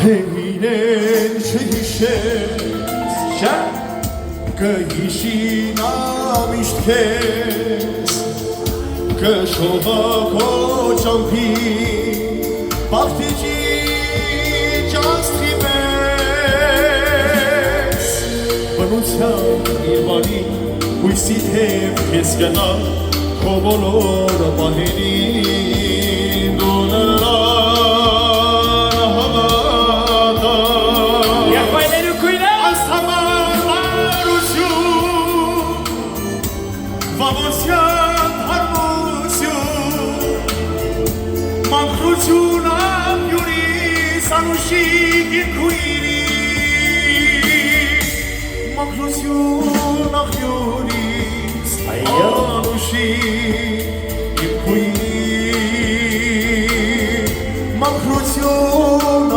Հեղինեն չհիշես կհիշին ամիշտ քեզ կշողակո ճամփի բախտիջի ջանցքի պես բնության իրվանի հույսի թև քեզ գնա քո բոլոր պահերին դու նրան հավատա Եղբայրներու քույրը Վավոսյան հարմություն Մանկրություն ամյուրիս անուշիկ իմ քույրի Մանկրություն ամյուրիս անուշիկ իմ քույրի Մանկրություն